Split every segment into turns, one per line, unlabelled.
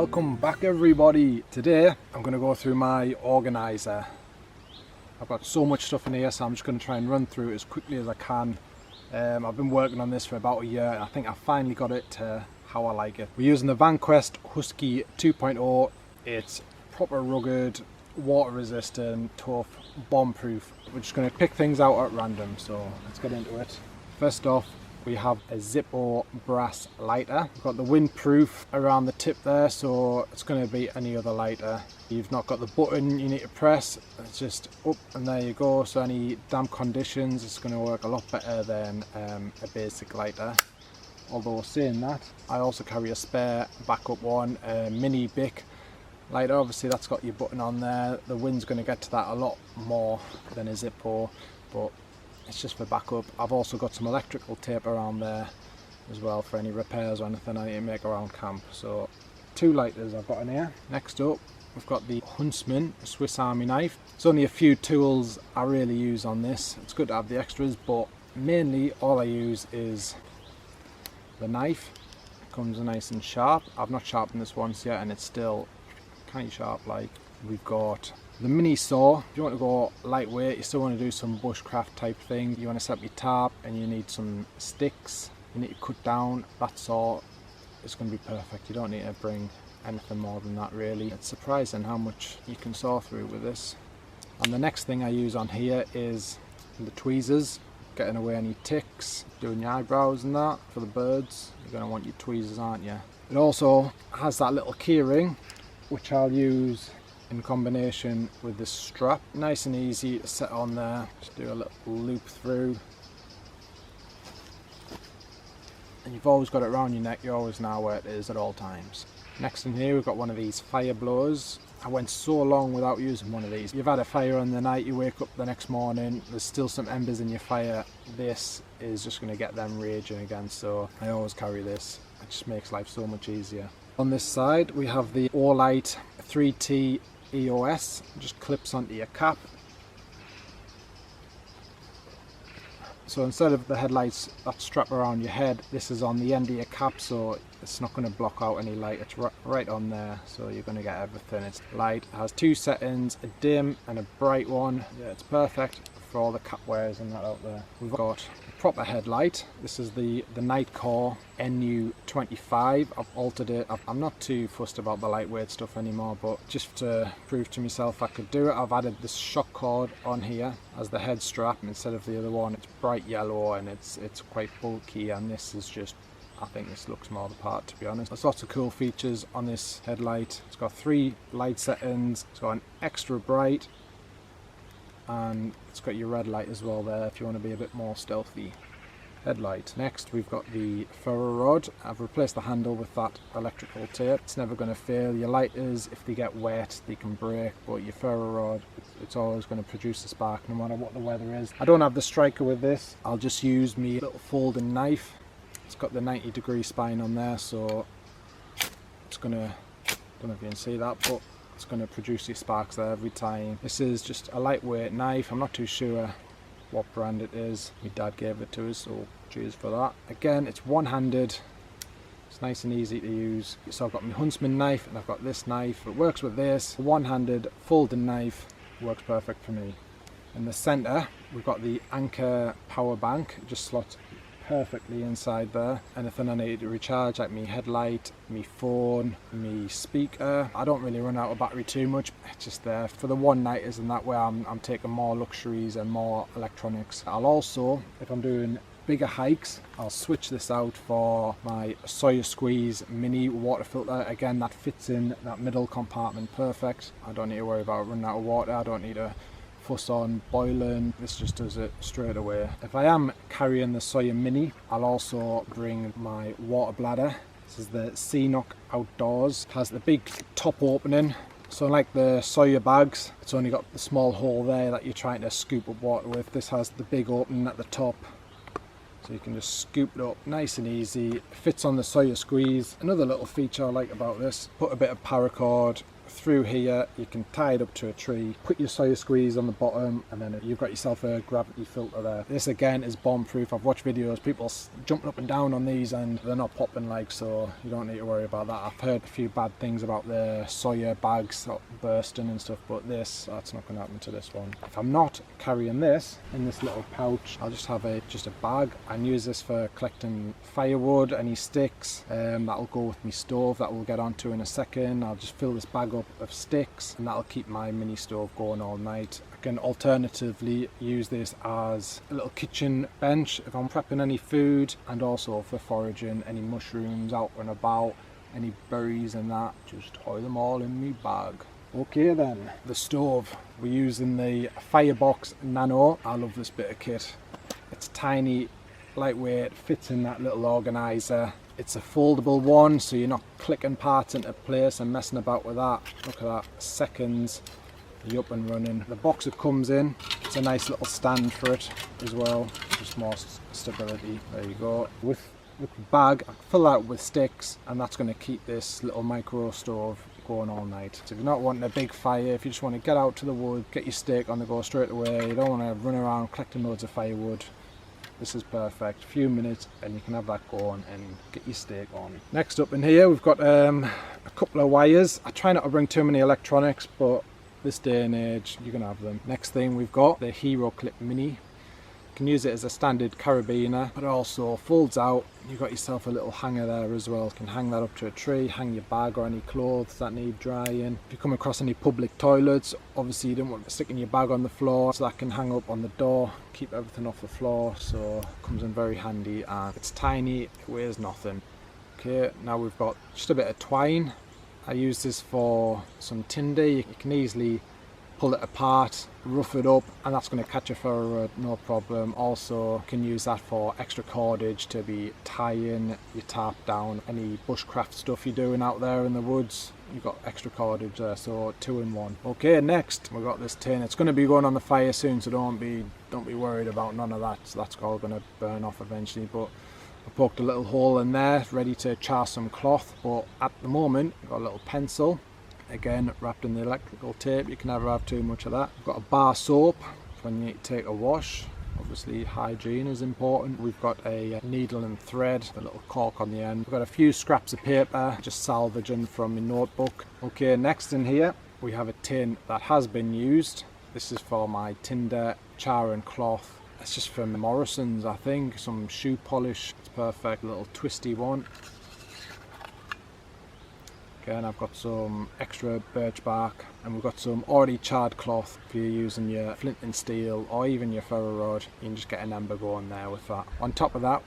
Welcome back everybody. Today I'm going to go through my organiser. I've got so much stuff in here, so I'm just going to try and run through it as quickly as I can. I've been working on this for about a year and I think I finally got it to how I like it. We're using the VANQUEST Husky 2.0. It's proper rugged, water resistant, tough, bomb proof. We're just going to pick things out at random, so let's get into it. First off, we have a Zippo brass lighter. We've got the windproof around the tip there, so it's going to be any other lighter. You've not got the button you need to press, it's just up and there you go. So any damp conditions, it's going to work a lot better than a basic lighter. Although saying that, I also carry a spare backup one, a mini Bic Lighter. Obviously that's got your button on there. The wind's going to get to that a lot more than a Zippo, but it's just for backup. I've also got some electrical tape around there as well for any repairs or anything I need to make around camp. So 2 lighters I've got in here. Next up, we've got the Huntsman Swiss Army knife. There's only a few tools I really use on this. It's good to have the extras, but mainly all I use is the knife. It comes nice and sharp. I've not sharpened this once yet and it's still kind of sharp. Like, we've got the mini saw. If you want to go lightweight, you still want to do some bushcraft type thing. You want to set up your tarp and you need some sticks. You need to cut down. That saw is going to be perfect. You don't need to bring anything more than that really. It's surprising how much you can saw through with this. And the next thing I use on here is the tweezers. Getting away any ticks, doing your eyebrows and that for the birds. You're going to want your tweezers, aren't you? It also has that little key ring, which I'll use in combination with this strap. Nice and easy to set on there. Just do a little loop through. And you've always got it around your neck, you always know where it is at all times. Next in here we've got one of these fire blowers. I went so long without using one of these. You've had a fire in the night, you wake up the next morning, there's still some embers in your fire. This is just going to get them raging again, so I always carry this. It just makes life so much easier. On this side we have the Olight 3T EOS, just clips onto your cap. So instead of the headlights that strap around your head, this is on the end of your cap, so it's not going to block out any light. It's right on there, so you're going to get everything. It's light, it has 2 settings, a dim and a bright one. Yeah, it's perfect for all the cap wearers and that out there. We've got a proper headlight. This is the Nightcore NU25. I've altered it. I'm not too fussed about the lightweight stuff anymore, but just to prove to myself I could do it, I've added this shock cord on here as the head strap instead of the other one. It's bright yellow and it's quite bulky, and this is just, I think this looks more the part, to be honest. There's lots of cool features on this headlight. It's got 3 light settings. It's got an extra bright, and it's got your red light as well there if you want to be a bit more stealthy headlight. Next we've got the Ferro Rod. I've replaced the handle with that electrical tape. It's never going to fail. Your lighters, if they get wet, they can break, but your Ferro Rod, it's always going to produce a spark no matter what the weather is. I don't have the striker with this. I'll just use my little folding knife. It's got the 90-degree spine on there, so it's going to, don't know if you can see that, but it's going to produce your sparks there every time. This is just a lightweight knife. I'm not too sure what brand it is. My dad gave it to us, so cheers for that. Again, it's one-handed. It's nice and easy to use. So I've got my Huntsman knife and I've got this knife. It works with this. One-handed folding knife works perfect for me. In the centre, we've got the Anker power bank. It just slots perfectly inside there. Anything I need to recharge, like my headlight, my phone, my speaker. I don't really run out of battery too much. It's just there for the one-nighters, and that way I'm taking more luxuries and more electronics. I'll also, if I'm doing bigger hikes, I'll switch this out for my Sawyer Mini water filter. Again, that fits in that middle compartment perfect. I don't need to worry about running out of water. I don't need to fuss on boiling. This just does it straight away. If I am carrying the Sawyer Mini, I'll also bring my water bladder. This is the Cnoc Outdoors. It has the big top opening, so like the Sawyer bags, it's only got the small hole there that you're trying to scoop up water with. This has the big opening at the top, so you can just scoop it up nice and easy. It fits on the Sawyer Squeeze. Another little feature I like about this, put a bit of paracord through here, you can tie it up to a tree, put your Sawyer squeeze on the bottom, and then you've got yourself a gravity filter there. This again is bomb proof. I've watched videos, people jumping up and down on these and they're not popping, like, so you don't need to worry about that. I've heard a few bad things about the Sawyer bags bursting and stuff, but that's not going to happen to this one. If I'm not carrying this in this little pouch, I'll just have just a bag and use this for collecting firewood, any sticks. That'll go with my stove that we'll get onto in a second. I'll just fill this bag up of sticks and that'll keep my mini stove going all night. I can alternatively use this as a little kitchen bench if I'm prepping any food, and also for foraging any mushrooms out and about, any berries and that, just tie them all in my bag. Okay then, the stove, we're using the Firebox Nano. I love this bit of kit. It's tiny, lightweight, fits in that little organiser. It's a foldable one, so you're not clicking parts into place and messing about with that. Look at that, seconds, you're up and running. The box it comes in, it's a nice little stand for it as well, just more stability. There you go. With the bag, I fill that with sticks, and that's going to keep this little micro stove going all night. So if you're not wanting a big fire, if you just want to get out to the wood, get your steak on the go straight away, you don't want to run around collecting loads of firewood, this is perfect. A few minutes and you can have that going and get your steak on. Next up in here we've got a couple of wires. I try not to bring too many electronics, but this day and age you're going to have them. Next thing we've got the Heroclip Mini. You can use it as a standard carabiner, but it also folds out. You've got yourself a little hanger there as well. You can hang that up to a tree, hang your bag or any clothes that need drying. If you come across any public toilets, obviously you don't want to stick your bag on the floor, so that can hang up on the door, keep everything off the floor, so it comes in very handy, and it's tiny, it weighs nothing. Okay, now we've got just a bit of twine. I use this for some tinder. You can easily pull it apart, rough it up, and that's going to catch a ferro rod, no problem. Also, you can use that for extra cordage to be tying your tarp down. Any bushcraft stuff you're doing out there in the woods, you've got extra cordage there, so 2 in 1. Okay, next we've got this tin. It's going to be going on the fire soon, so don't be worried about none of that. So that's all going to burn off eventually, but I poked a little hole in there, ready to char some cloth. But at the moment, I've got a little pencil, again wrapped in the electrical tape. You can never have too much of that. We've got a bar soap when you need to take a wash. Obviously hygiene is important. We've got a needle and thread, a little cork on the end. We've got a few scraps of paper, just salvaging from my notebook. Okay, next in here we have a tin that has been used. This is for my tinder, char and cloth. It's just from Morrison's, I think, some shoe polish. It's perfect, a little twisty one. Again, I've got some extra birch bark, and we've got some already charred cloth. If you're using your flint and steel or even your ferro rod, you can just get an ember going there with that. On top of that,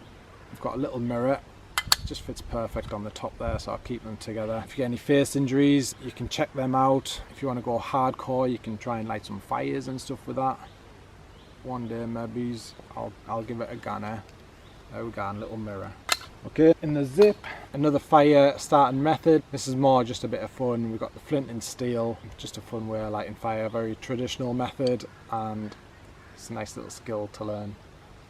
we've got a little mirror. It just fits perfect on the top there, so I'll keep them together. If you get any face injuries, you can check them out. If you want to go hardcore, you can try and light some fires and stuff with that. One day maybe I'll give it a gunner. There we go, a little mirror. Okay, in the zip, another fire starting method. This is more just a bit of fun. We've got the flint and steel, just a fun way of lighting fire, very traditional method, and it's a nice little skill to learn.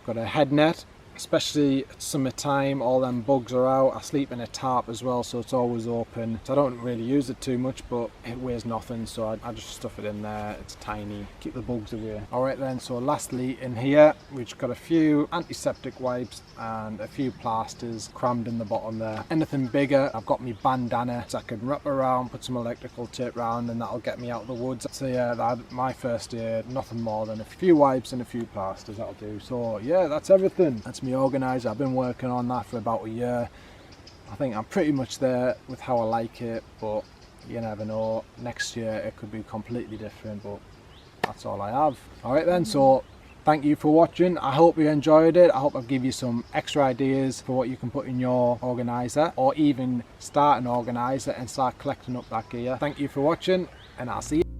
Got a head net, especially at summertime, all them bugs are out. I sleep in a tarp as well, so it's always open. So I don't really use it too much, but it weighs nothing, so I just stuff it in there. It's tiny, keep the bugs away. Alright then, so lastly in here, we've just got a few antiseptic wipes and a few plasters crammed in the bottom there. Anything bigger, I've got my bandana, so I can wrap around, put some electrical tape around, and that'll get me out of the woods. So yeah, that's my first aid, nothing more than a few wipes and a few plasters, that'll do. So yeah, that's everything. That's my organiser. I've been working on that for about a year. I think I'm pretty much there with how I like it, but you never know. Next year it could be completely different, but that's all I have. Alright then, so thank you for watching. I hope you enjoyed it. I hope I've given you some extra ideas for what you can put in your organiser, or even start an organiser and start collecting up that gear. Thank you for watching, and I'll see you.